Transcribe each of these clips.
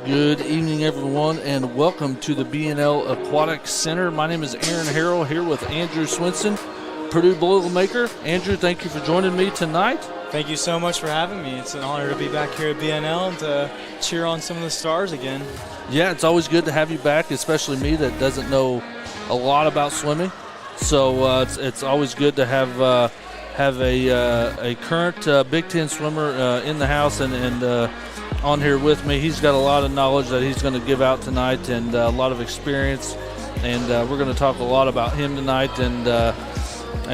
Good evening, everyone, and welcome to the BNL Aquatic Center. My name is Aaron Harrell here with Andrew Swinson, Purdue Boilermaker. Andrew, thank you for joining me tonight. Thank you so much for having me. It's an honor to be back here at BNL and to cheer on some of the stars again. Yeah, it's always good to have you back, especially me that doesn't know a lot about swimming. So it's always good to have a current Big Ten swimmer in the house and on here with me. He's got a lot of knowledge that he's going to give out tonight and a lot of experience. And we're going to talk a lot about him tonight and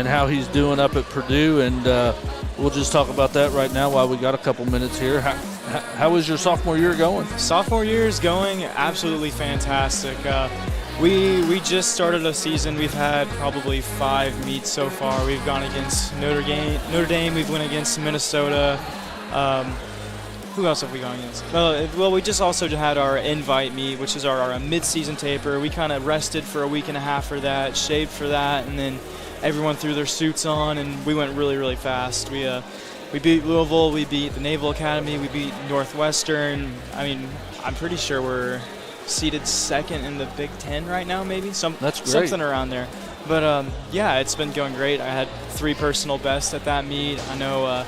how he's doing up at Purdue. And we'll just talk about that right now while we got a couple minutes here. How is your sophomore year going? Sophomore year is going absolutely fantastic. We just started a season. We've had probably 5 meets so far. We've gone against Notre Dame. We've went against Minnesota. Who else have we gone against? Well, we just also had our invite meet, which is our mid-season taper. We kind of rested for a week and a half for that, shaved for that, and then everyone threw their suits on, and we went really, really fast. We beat Louisville. We beat the Naval Academy. We beat Northwestern. I mean, I'm pretty sure we're seated second in the Big Ten right now, maybe. That's great. Something around there. But, yeah, it's been going great. I had 3 personal bests at that meet. I know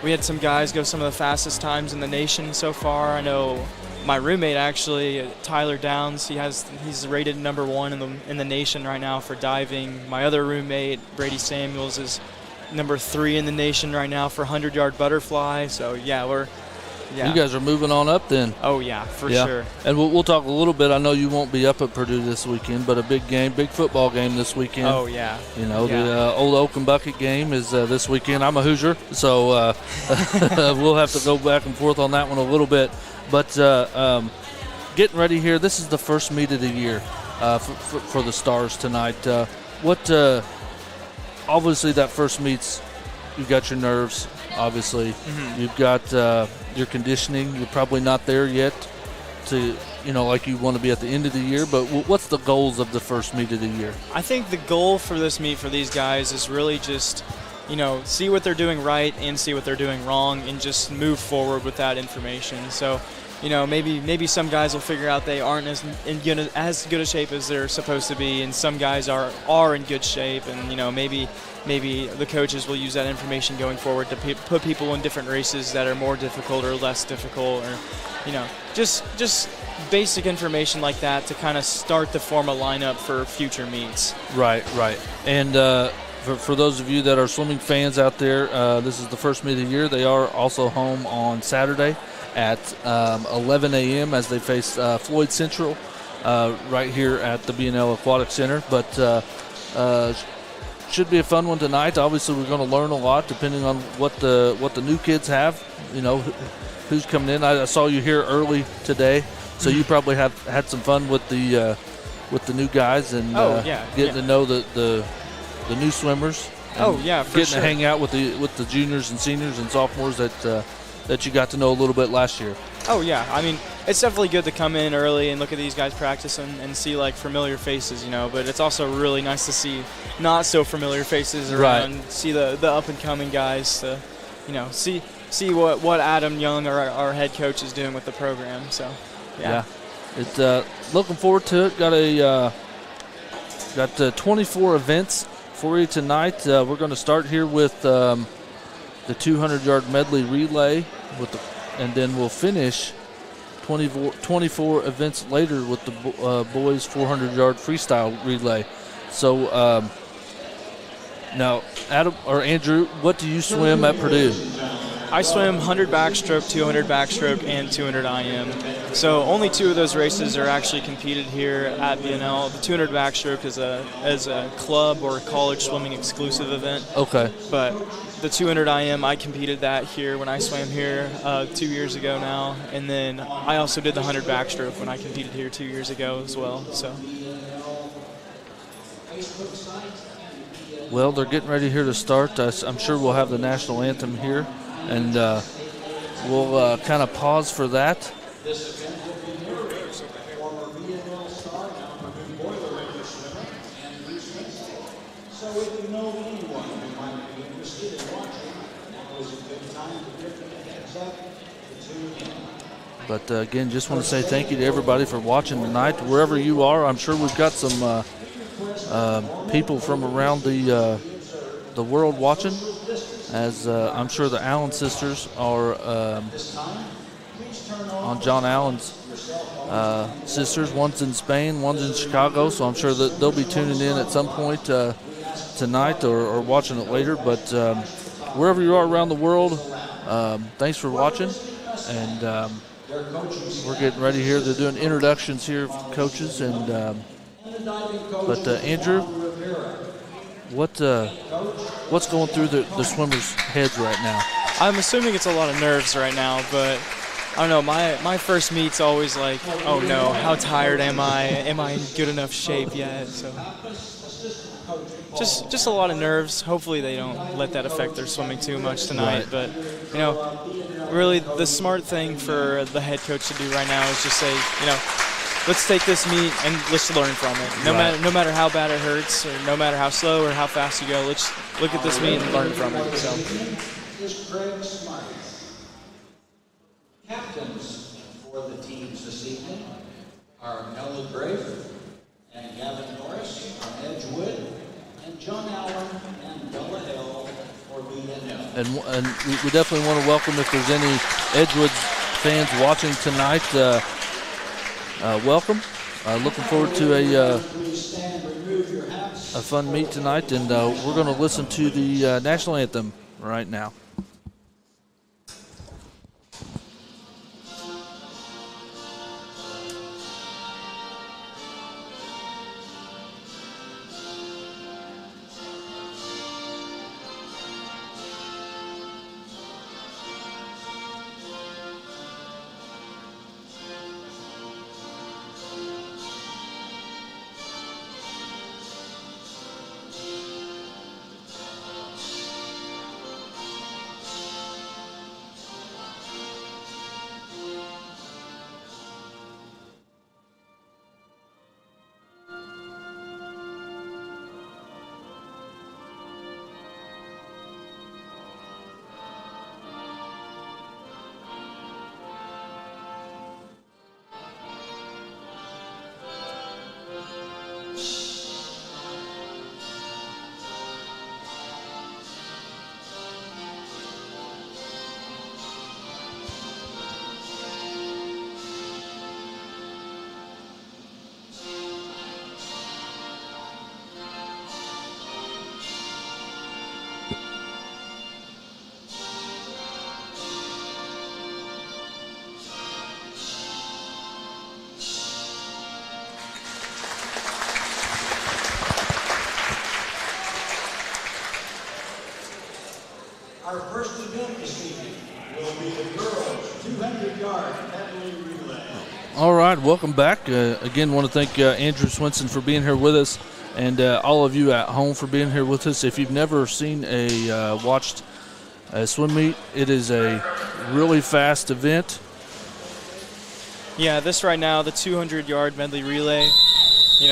we had some guys go some of the fastest times in the nation so far. I know my roommate, actually, Tyler Downs, he's rated number 1 in the nation right now for diving. My other roommate, Brady Samuels, is number 3 in the nation right now for 100-yard butterfly. So, yeah, you guys are moving on up then. Oh, yeah, for sure. And we'll talk a little bit. I know you won't be up at Purdue this weekend, but a big football game this weekend. Oh, yeah. You know, the old Oak and Bucket game is this weekend. I'm a Hoosier, so we'll have to go back and forth on that one a little bit. But getting ready here, this is the first meet of the year for the Stars tonight. Obviously that first meet's, you've got your nerves, obviously. Mm-hmm. You've got your conditioning. You're probably not there yet to, like you want to be at the end of the year. But what's the goals of the first meet of the year? I think the goal for this meet for these guys is really just, see what they're doing right and see what they're doing wrong and just move forward with that information. So, maybe some guys will figure out they aren't as good a shape as they're supposed to be, and some guys are in good shape, and maybe the coaches will use that information going forward to put people in different races that are more difficult or less difficult, or just basic information like that to kind of start to form a lineup for future meets. Right. And for those of you that are swimming fans out there, this is the first meet of the year. They are also home on Saturday at 11 a.m. as they face Floyd Central right here at the BNL Aquatic Center. But should be a fun one tonight. Obviously, we're going to learn a lot depending on what the new kids have. Who's coming in. I saw you here early today, so you probably have had some fun with the new guys and getting to know the new swimmers. Getting to hang out with the juniors and seniors and sophomores that you got to know a little bit last year. Oh, yeah. I mean, it's definitely good to come in early and look at these guys practice and see, familiar faces, but it's also really nice to see not so familiar faces around, right. See the up-and-coming guys, to, see what Adam Young, our head coach, is doing with the program. So, yeah. It's looking forward to it. Got 24 events for you tonight. We're going to start here with the 200-yard medley relay, and then we'll finish 24 events later with the boys 400-yard freestyle relay. So now, Adam or Andrew, what do you swim at Purdue? I swim 100 backstroke, 200 backstroke, and 200 IM. So only 2 of those races are actually competed here at BNL. The 200 backstroke is a club or college swimming exclusive event. Okay. But the 200 IM, I competed that here when I swam here 2 years ago now. And then I also did the 100 backstroke when I competed here 2 years ago as well. So. Well, they're getting ready here to start. I'm sure we'll have the national anthem here, and we'll kind of pause for that. But again, just want to say thank you to everybody for watching tonight. Wherever you are, I'm sure we've got some people from around the world watching, as I'm sure the Allen sisters are on John Allen's sisters. One's in Spain, one's in Chicago, so I'm sure that they'll be tuning in at some point tonight or watching it later. But wherever you are around the world, thanks for watching, and we're getting ready here. They're doing introductions here of coaches, and but Andrew, what's going through the swimmers' heads right now? I'm assuming it's a lot of nerves right now, but I don't know. My first meet's always like, oh no, how tired am I? Am I in good enough shape yet? So just a lot of nerves. Hopefully they don't let that affect their swimming too much tonight. Right. But really the smart thing for the head coach to do right now is just say, let's take this meet and let's learn from it. No matter how bad it hurts, or no matter how slow or how fast you go, let's look at this meet and learn from it. So. Captains for the teams this evening are Ella Grafe and Gavin Norris from Edgewood, and John Allen and Bella Hill for BNL. And we definitely want to welcome, if there's any Edgewood fans watching tonight, welcome. Looking forward to a fun meet tonight, and we're going to listen to the national anthem right now. Our first event this evening will be the girls' 200-yard medley relay. All right, welcome back. Again, want to thank Andrew Swinson for being here with us, and all of you at home for being here with us. If you've never seen watched a swim meet, it is a really fast event. Yeah, this right now, the 200-yard medley relay, you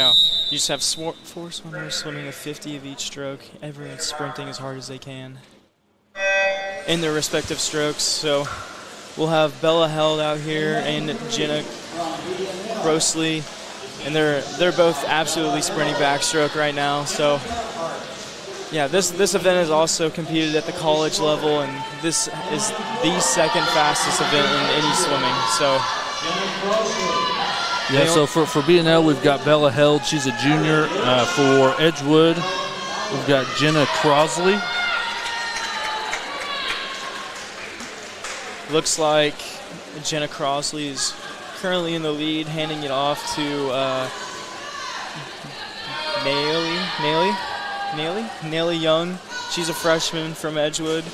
just have four swimmers swimming a 50 of each stroke. Everyone's sprinting as hard as they can in their respective strokes. So we'll have Bella Held out here and Jenna Grossly, and they're both absolutely sprinting backstroke right now. So yeah, this event is also competed at the college level, and this is the second fastest event in any swimming. So yeah, so for BNL, we've got Bella Held. She's a junior. For Edgewood, we've got Jenna Crosley. Looks like Jenna Crosley is currently in the lead, handing it off to Naily Young. She's a freshman from Edgewood.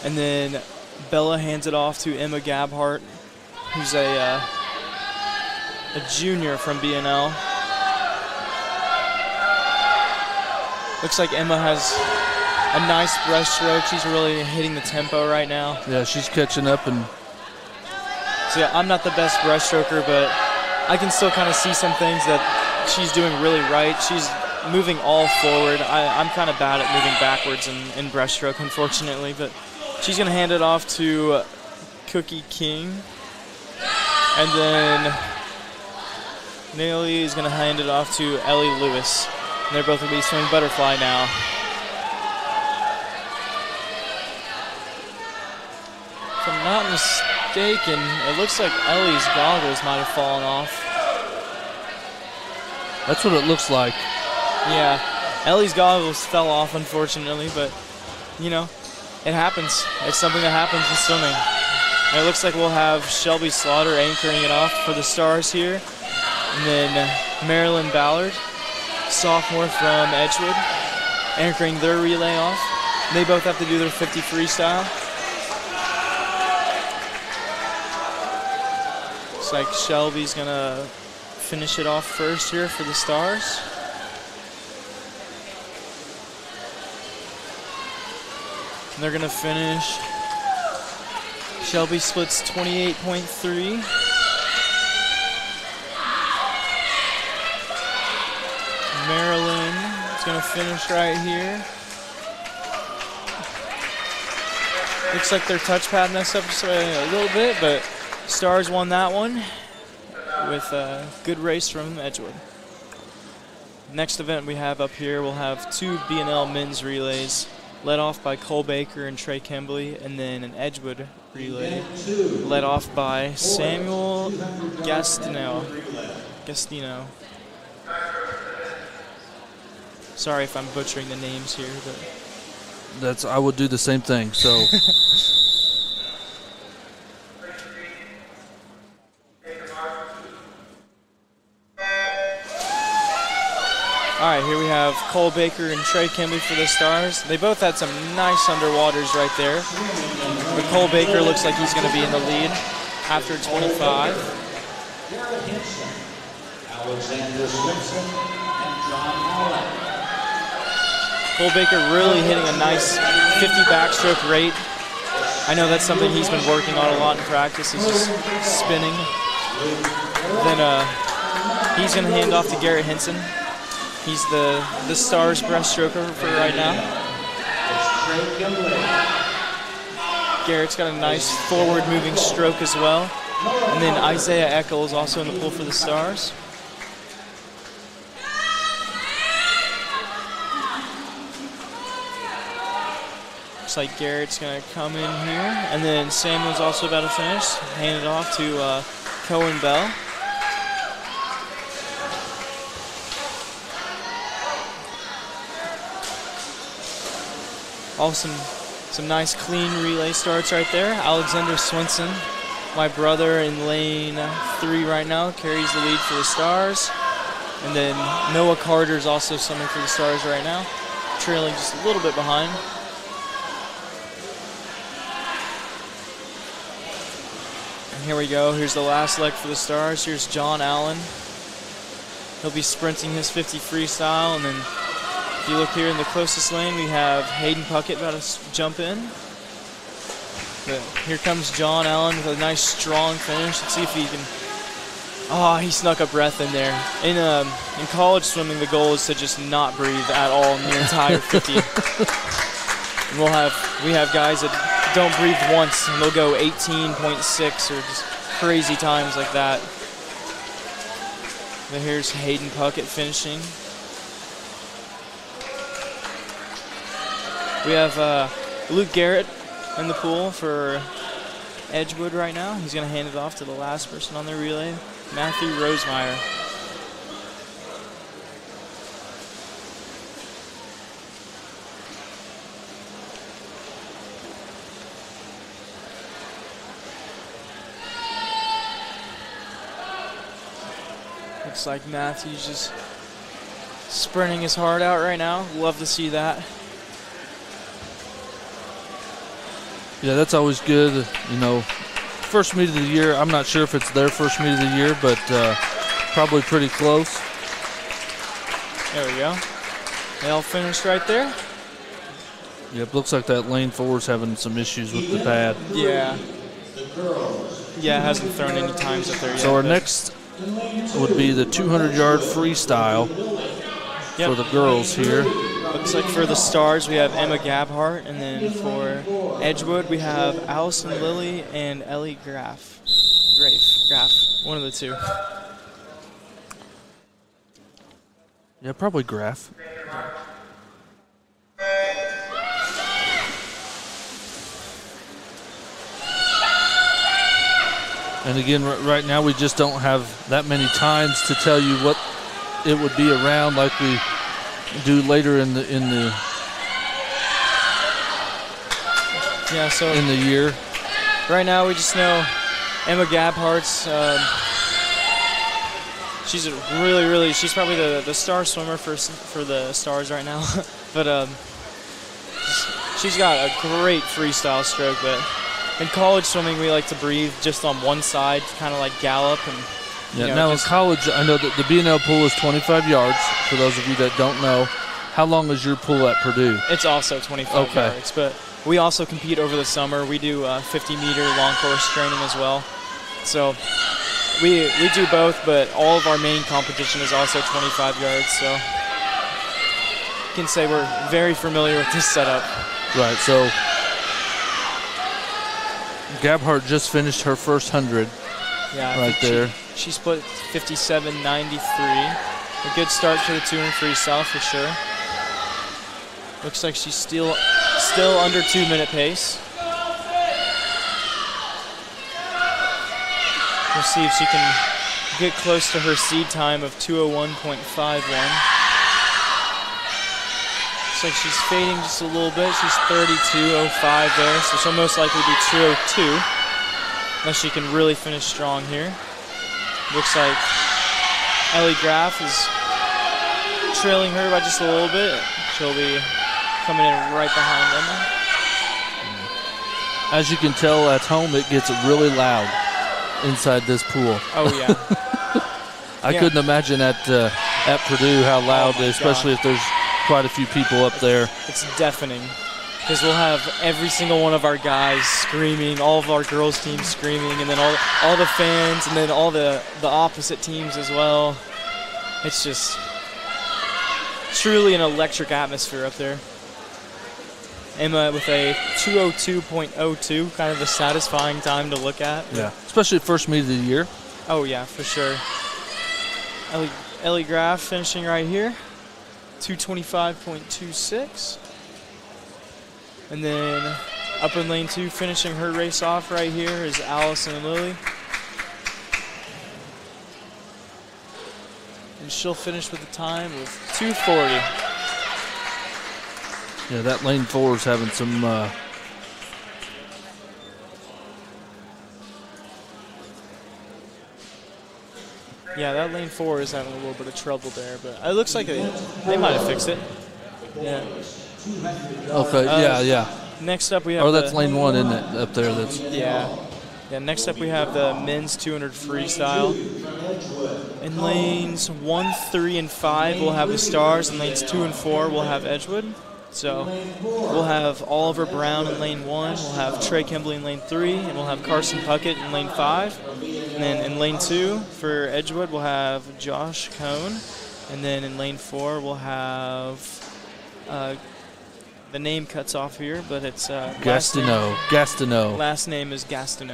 And then Bella hands it off to Emma Gabhart, who's a junior from BNL. Looks like Emma has a nice breaststroke. She's really hitting the tempo right now. Yeah, she's catching up. And so yeah, I'm not the best breaststroker, but I can still kind of see some things that she's doing really right. She's moving all forward. I'm kind of bad at moving backwards in breaststroke, unfortunately, but she's going to hand it off to Cookie King. And then Nelly is going to hand it off to Ellie Lewis. And they're both going to be swimming butterfly now. If I'm not mistaken, it looks like Ellie's goggles might have fallen off. That's what it looks like. Yeah, Ellie's goggles fell off, unfortunately, but, you know, it happens. It's something that happens in swimming. And it looks like we'll have Shelby Slaughter anchoring it off for the Stars here. And then Marilyn Ballard, sophomore from Edgewood, anchoring their relay off. They both have to do their 50 freestyle. Looks like Shelby's gonna finish it off first here for the Stars. And they're gonna finish. Shelby splits 28.3. Maryland is gonna finish right here. Looks like their touchpad messed up just a little bit, but Stars won that one with a good race from Edgewood. Next event we have up here, we'll have 2 BNL men's relays led off by Cole Baker and Trey Kimbley, and then an Edgewood relay led off by Samuel Gastino. Sorry if I'm butchering the names here, but I would do the same thing. So all right, here we have Cole Baker and Trey Kimbley for the Stars. They both had some nice underwaters right there. But Cole Baker looks like he's going to be in the lead after 25. Garrett Hinson, Alexander Swinson, and John Allen. Cole Baker really hitting a nice 50 backstroke rate. I know that's something he's been working on a lot in practice, is just spinning. Then he's going to hand off to Garrett Hinson. He's the Stars breaststroker for right now. Garrett's got a nice forward moving stroke as well. And then Isaiah Eckel is also in the pool for the Stars. Looks like Garrett's going to come in here. And then Samuel's also about to finish. Hand it off to Cohen Bell. Also some nice clean relay starts right there. Alexander Swinson, my brother in lane 3 right now, carries the lead for the Stars. And then Noah Carter's also swimming for the Stars right now, trailing just a little bit behind. And here we go. Here's the last leg for the Stars. Here's John Allen. He'll be sprinting his 50 freestyle, and then if you look here in the closest lane, we have Hayden Puckett about to jump in. But here comes John Allen with a nice strong finish. Let's see if he can. Oh, he snuck a breath in there. In college swimming, the goal is to just not breathe at all in the entire 50. And we have guys that don't breathe once, and they'll go 18.6 or just crazy times like that. But here's Hayden Puckett finishing. We have Luke Garrett in the pool for Edgewood right now. He's going to hand it off to the last person on the relay, Matthew Rosemeyer. Looks like Matthew's just sprinting his heart out right now. Love to see that. yeah, that's always good. You know, first meet of the year. I'm not sure if it's their first meet of the year, but probably pretty close. There we go. They all finished right there. Yep, looks like that lane 4's having some issues with the pad. Yeah. Yeah, it hasn't thrown any times up there yet. So our next would be the 200-yard freestyle for the girls here. Looks like for the Stars we have Emma Gabhart, and then for Edgewood we have Allison Lilly and Ellie Graff. One of the two. Yeah, probably Graf. And again, right now we just don't have that many times to tell you what it would be around like we do later in the year. Right now we just know Emma Gabhart's. She's she's probably the star swimmer for the Stars right now. But she's got a great freestyle stroke. But in college swimming, we like to breathe just on one side, kind of like gallop. And now in college, I know that the BNL pool is 25 yards. For those of you that don't know, how long is your pool at Purdue? It's also 25 yards, but we also compete over the summer. We do 50-meter long course training as well. So we do both, but all of our main competition is also 25 yards. So you can say we're very familiar with this setup. Right, so Gabhart just finished her first 100. Yeah, right there. She split 57.93. A good start to the 200 freestyle for sure. Looks like she's still under 2-minute pace. We'll see if she can get close to her seed time of 2:01.51. Looks like she's fading just a little bit. She's 32.05 there, so she'll most likely be 2:02 unless she can really finish strong here. Looks like Ellie Graf is trailing her by just a little bit. She'll be coming in right behind them. As you can tell at home, it gets really loud inside this pool. Oh, yeah. I couldn't imagine at Purdue how loud, especially if there's quite a few people up there. It's deafening because we'll have every single one of our guys screaming, all of our girls' teams screaming, and then all the fans, and then all the opposite teams as well. It's just truly an electric atmosphere up there. Emma with a 2:02.02, kind of a satisfying time to look at. Yeah, especially first meet of the year. Oh yeah, for sure. Ellie Graf finishing right here, 2:25.26. And then up in lane 2, finishing her race off right here is Allison and Lily. And she'll finish with a time of 2:40. Yeah, that lane 4 is having some yeah, that lane 4 is having a little bit of trouble there, but it looks like they might have fixed it. Yeah. Okay, yeah. Next up we have that's lane 1, isn't it, up there? Yeah, next up we have the men's 200 freestyle. In lanes 1, 3, and 5 we'll have the Stars, and lanes 2 and 4 we'll have Edgewood. So we'll have Oliver Brown in lane 1, we'll have Trey Kimbley in lane 3, and we'll have Carson Puckett in lane 5. And then in lane 2 for Edgewood we'll have Josh Cohn. And then in lane 4 we'll have, the name cuts off here, but it's Gastineau. Last name is Gastineau.